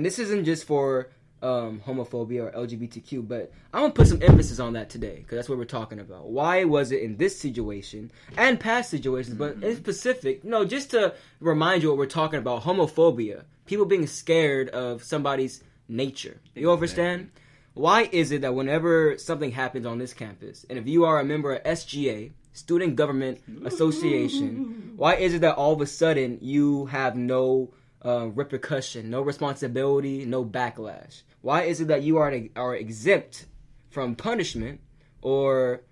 this isn't just for homophobia or LGBTQ, but I want to put some emphasis on that today because that's what we're talking about. Why was it in this situation and past situations, but in specific, just to remind you what we're talking about, homophobia, people being scared of somebody's nature. You understand? Why is it that whenever something happens on this campus, and if you are a member of SGA, Student Government Association, why is it that all of a sudden you have no repercussion, no responsibility, no backlash? Why is it that you are exempt from punishment or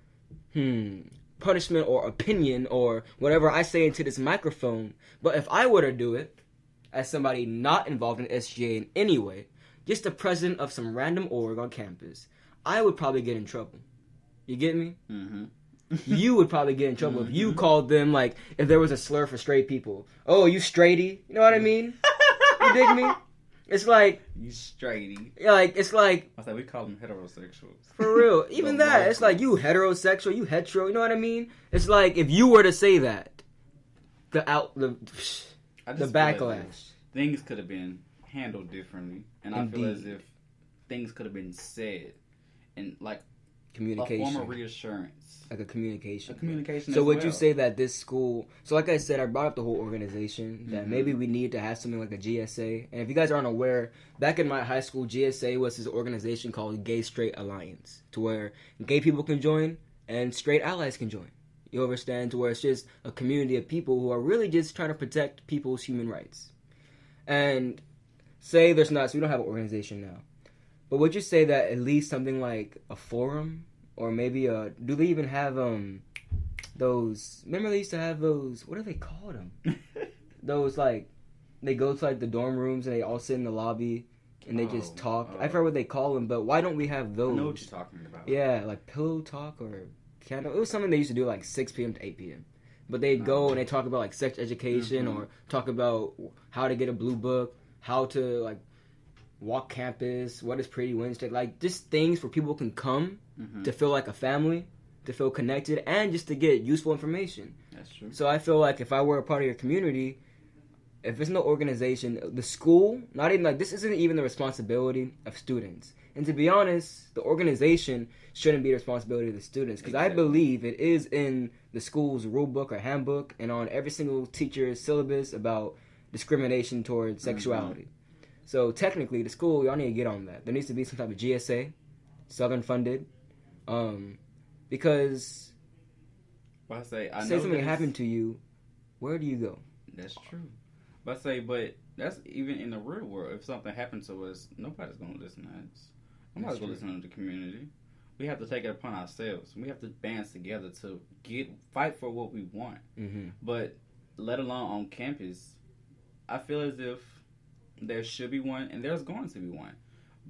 opinion or whatever I say into this microphone? But if I were to do it as somebody not involved in SGA in any way, just the president of some random org on campus, I would probably get in trouble. You get me? Mm-hmm. You would probably get in trouble if you called them, like, if there was a slur for straight people. Oh, you straighty? You know what I mean? You dig me? It's like... You straighty. Like, it's like... I said we call them heterosexuals. For real. Even that. It's like, you heterosexual, you hetero. You know what I mean? It's like, if you were to say that, the backlash. Things could have been handled differently. And I feel as if things could have been said. And, like... Communication. A form of reassurance. Like a communication. So would you say that this school... So like I said, I brought up the whole organization, that maybe we need to have something like a GSA. And if you guys aren't aware, back in my high school, GSA was this organization called Gay Straight Alliance, to where gay people can join and straight allies can join. You understand? To where it's just a community of people who are really just trying to protect people's human rights. And say there's not... So we don't have an organization now. But would you say that at least something like a forum, or maybe do they even have those? Remember they used to have those. What do they call them? Those like they go to like the dorm rooms and they all sit in the lobby and they just talk. I forget what they call them, but why don't we have those? I know what you're talking about. Yeah, like pillow talk or candle. It was something they used to do like 6 p.m. to 8 p.m. But they'd go and they talk about like sex education or talk about how to get a blue book, how to like walk campus, what is Pretty Wednesday, like just things where people can come to feel like a family, to feel connected, and just to get useful information. That's true. So I feel like if I were a part of your community, if there's no organization, the school, not even like, this isn't even the responsibility of students. And to be honest, the organization shouldn't be the responsibility of the students, because I believe it is in the school's rule book or handbook and on every single teacher's syllabus about discrimination towards sexuality. So technically, the school, y'all need to get on that. There needs to be some type of GSA, Southern funded, because say something happened to you, where do you go? That's true. But that's even in the real world. If something happened to us, nobody's going to listen to us. Nobody's going to listen to the community. We have to take it upon ourselves. We have to band together to fight for what we want. Mm-hmm. But let alone on campus, I feel as if there should be one, and there's going to be one.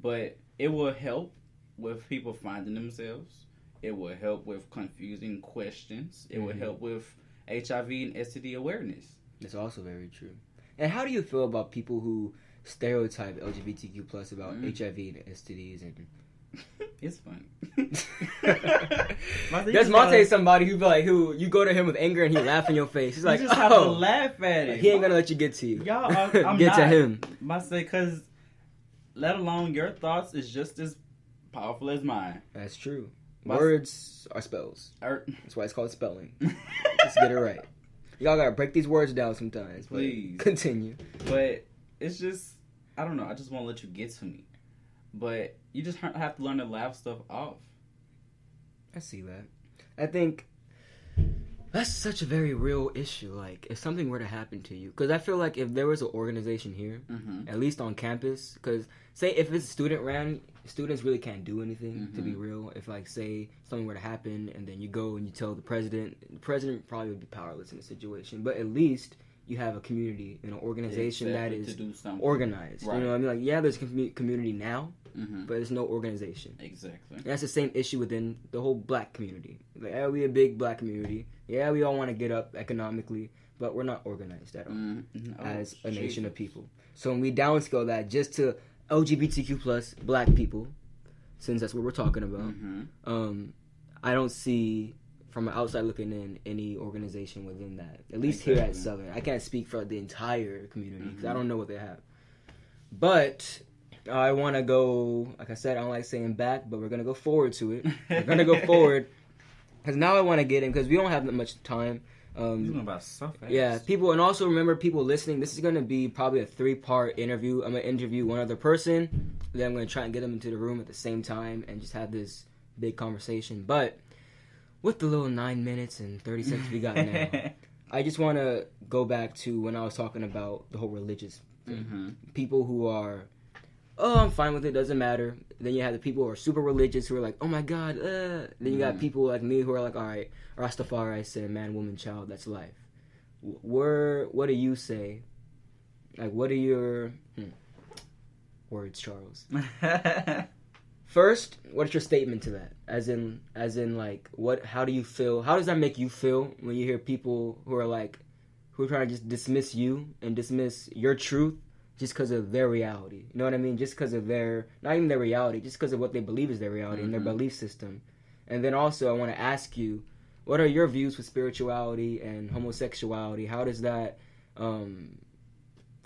But it will help with people finding themselves. It will help with confusing questions. It will help with HIV and STD awareness. That's also very true. And how do you feel about people who stereotype LGBTQ plus about HIV and STDs? And it's funny. There's Monte, somebody who you go to him with anger and he laugh in your face. He's like, you just have to laugh at it. He ain't gonna let you get to you. Y'all, I'm get to him. Because let alone your thoughts is just as powerful as mine. That's true. Words are spells. That's why it's called spelling. Let's get it right. Y'all gotta break these words down sometimes. Please. Continue. But it's just, I don't know. I just want to let you get to me. But you just have to learn to laugh stuff off. I see that. I think that's such a very real issue. Like, if something were to happen to you, because I feel like if there was an organization here, at least on campus, because say if it's student ran, students really can't do anything, to be real. If like say something were to happen and then you go and you tell the president probably would be powerless in the situation. But at least you have a community and an organization that is organized. Right. You know what I mean? Like, yeah, there's a community now, but there's no organization. Exactly. And that's the same issue within the whole black community. Like, yeah, we a big black community. Yeah, we all want to get up economically, but we're not organized at all as a nation of people. So when we downscale that just to LGBTQ plus black people, since that's what we're talking about, I don't see, from an outside looking in, any organization within that. At least here at Southern. I can't speak for the entire community because I don't know what they have. But I want to go, like I said, I don't like saying back, but we're going to go forward to it. We're going to go forward. Because now I want to get in, because we don't have that much time. About so fast. Yeah, people, and also remember, people listening, this is going to be probably a 3-part interview. I'm going to interview one other person, then I'm going to try and get them into the room at the same time and just have this big conversation. But with the little 9 minutes and 30 seconds we got now, I just want to go back to when I was talking about the whole religious thing. Mm-hmm. People who are, oh, I'm fine with it, doesn't matter. Then you have the people who are super religious who are like, oh my God. Then you got people like me who are like, all right, Rastafari said, man, woman, child, that's life. What do you say? Like, what are your words, Charles? First, what's your statement to that? As in, like, how do you feel? How does that make you feel when you hear people who are trying to just dismiss you and dismiss your truth just because of their reality? You know what I mean? Just because of not even their reality, just because of what they believe is their reality and their belief system. And then also, I want to ask you, what are your views with spirituality and homosexuality? How does that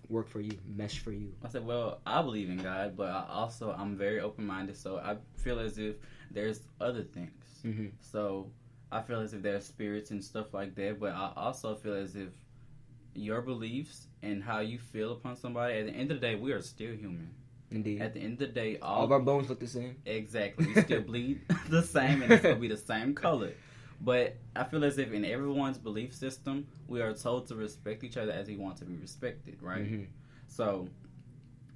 work for you, mesh for you? I said, well, I believe in God, but I'm very open-minded, so I feel as if there's other things. Mm-hmm. So I feel as if there's spirits and stuff like that, but I also feel as if your beliefs and how you feel upon somebody, at the end of the day, we are still human. Indeed. At the end of the day, all of our bones look the same. Exactly. We still bleed the same, and it's going to be the same color. But I feel as if in everyone's belief system, we are told to respect each other as we want to be respected, right? Mm-hmm. So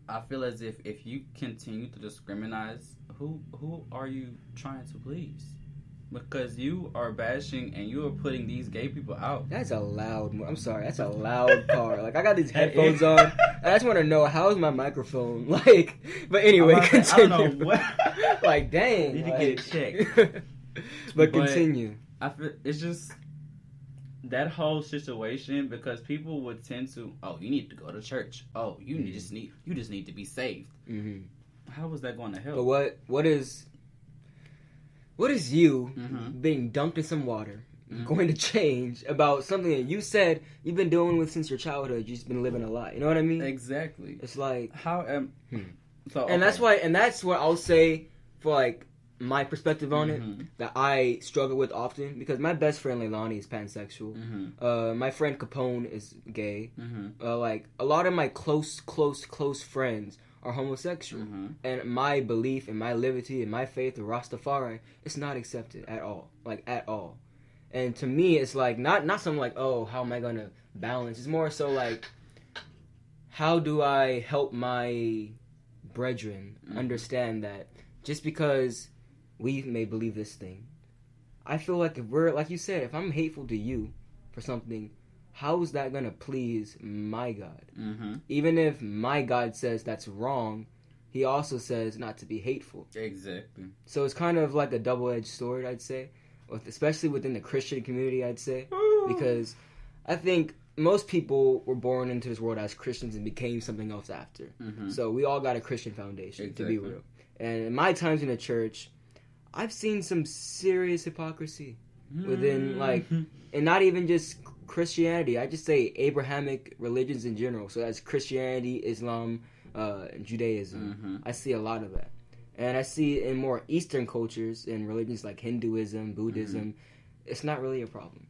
I feel as if you continue to discriminate, who are you trying to please? Because you are bashing and you are putting these gay people out. That's a loud... I'm sorry. That's a loud car. Like, I got these headphones on. And I just want to know, how's my microphone? Like... But anyway, continue. I don't know what... Like, dang. Need to get it checked. But continue. I feel it's just that whole situation, because people would tend to, oh, you need to go to church. Oh, you just need to be saved. Mm-hmm. How is that going to help? But what is you being dunked in some water going to change about something that you said you've been dealing with since your childhood? You've just been living a lie. You know what I mean? Exactly. It's like so, and that's what I'll say for like my perspective on it that I struggle with often, because my best friend Leilani is pansexual. My friend Capone is gay. Like a lot of my close friends are homosexual, and my belief and my liberty and my faith of Rastafari, it's not accepted at all, like at all. And to me, it's like not something like, oh, how am I gonna balance? It's more so like, how do I help my brethren understand that just because we may believe this thing, I feel like if we're, like you said, if I'm hateful to you for something, how is that going to please my God? Even if my God says that's wrong, he also says not to be hateful. Exactly. So it's kind of like a double-edged sword, I'd say, especially within the Christian community, I'd say, because I think most people were born into this world as Christians and became something else after. So we all got a Christian foundation, to be real. And in my times in the church, I've seen some serious hypocrisy within, like, and not even just Christianity. I just say Abrahamic religions in general. So that's Christianity, Islam, and Judaism. I see a lot of that. And I see in more Eastern cultures and religions like Hinduism, Buddhism, it's not really a problem.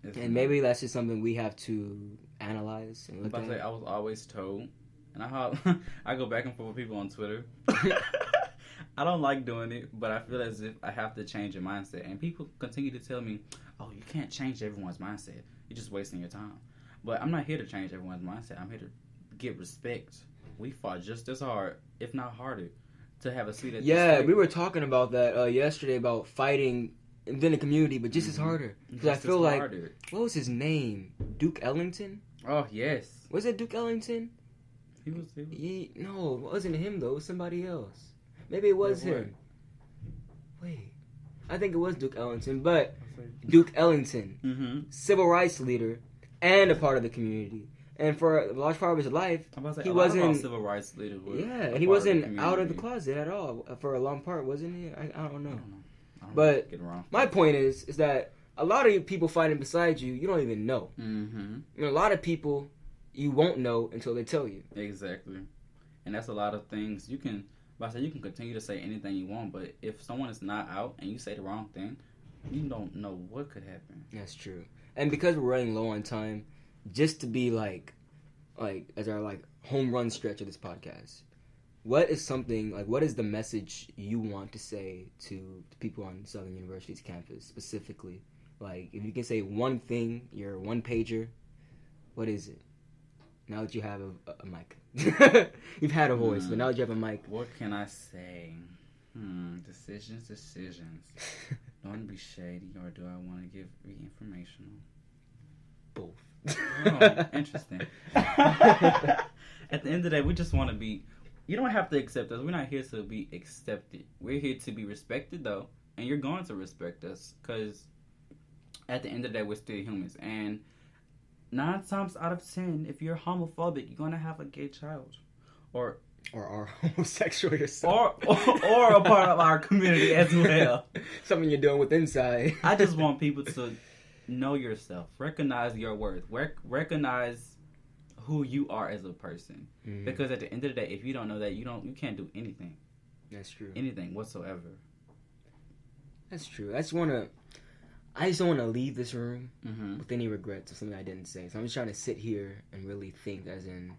And maybe that's just something we have to analyze and look at. I was always told, and I go back and forth with people on Twitter. I don't like doing it, but I feel as if I have to change your mindset. And people continue to tell me, oh, you can't change everyone's mindset. You're just wasting your time. But I'm not here to change everyone's mindset. I'm here to get respect. We fought just as hard, if not harder, to have a seat at the table. We were talking about that yesterday, about fighting within the community, but just as harder. Because I feel like, what was his name? Duke Ellington? Oh, yes. Was it Duke Ellington? He was. No, it wasn't him, though. It was somebody else. Maybe it was him. Wait. I think it was Duke Ellington, but Duke Ellington, civil rights leader and a part of the community. And for a large part of his life, he wasn't civil rights leaders. And he wasn't out of the closet at all for a long part, wasn't he? I don't know. But my point is that a lot of people fighting beside you, you don't even know. And a lot of people you won't know until they tell you. Exactly. And that's a lot of things you can. But I say you can continue to say anything you want, but if someone is not out and you say the wrong thing, you don't know what could happen. That's true. And because we're running low on time, just to be like as our like home run stretch of this podcast, what is the message you want to say to the people on Southern University's campus specifically? Like, if you can say one thing, your one pager, what is it? Now that you have a mic. You've had a voice, but now that you have a mic. What can I say? Decisions. Do I want to be shady or do I want to be informational? Both. Oh, interesting. At the end of the day, we just want to be... You don't have to accept us. We're not here to be accepted. We're here to be respected, though. And you're going to respect us. Because at the end of the day, we're still humans. And 9 times out of 10, if you're homophobic, you're going to have a gay child. Or are homosexual yourself. Or a part of our community as well. Something you're doing with inside. I just want people to know yourself. Recognize your worth. Recognize who you are as a person. Mm-hmm. Because at the end of the day, if you don't know that, you can't do anything. That's true. Anything whatsoever. That's true. I just don't want to leave this room with any regrets of something I didn't say. So I'm just trying to sit here and really think, as in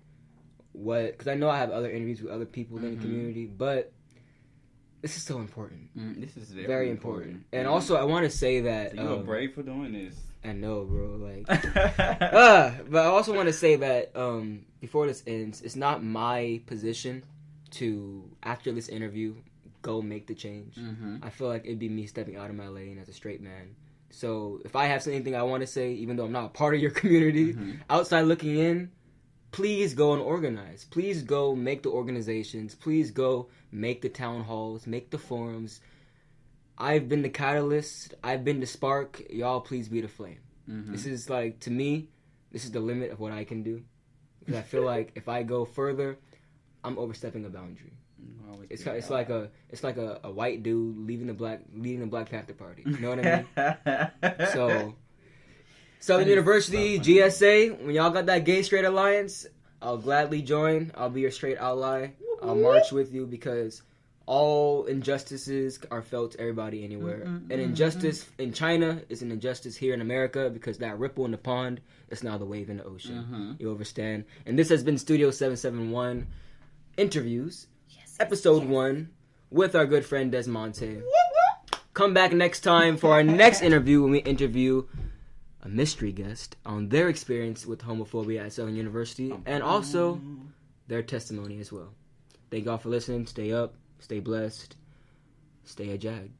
because I know I have other interviews with other people in the community, but this is so important. This is very important. And also, I want to say that so you're brave for doing this. I know, bro. But I also want to say that before this ends, it's not my position to, after this interview, go make the change. I feel like it'd be me stepping out of my lane as a straight man. So if I have anything I want to say, even though I'm not a part of your community, outside looking in, please go and organize. Please go make the organizations. Please go make the town halls, make the forums. I've been the catalyst. I've been the spark. Y'all, please be the flame. This is to me, this is the limit of what I can do. Because I feel like if I go further, I'm overstepping a boundary. It's like a white dude leading the Black Panther Party. You know what I mean? So, Southern University, GSA, when y'all got that gay straight alliance, I'll gladly join. I'll be your straight ally. I'll march with you because all injustices are felt to everybody anywhere. An injustice in China is an injustice here in America because that ripple in the pond is now the wave in the ocean. You understand? And this has been Studio 771 Interviews, Episode 1, with our good friend Des Monte. Come back next time for our next interview when we interview a mystery guest on their experience with homophobia at Southern University and also their testimony as well. Thank y'all for listening. Stay up, stay blessed, stay a jag.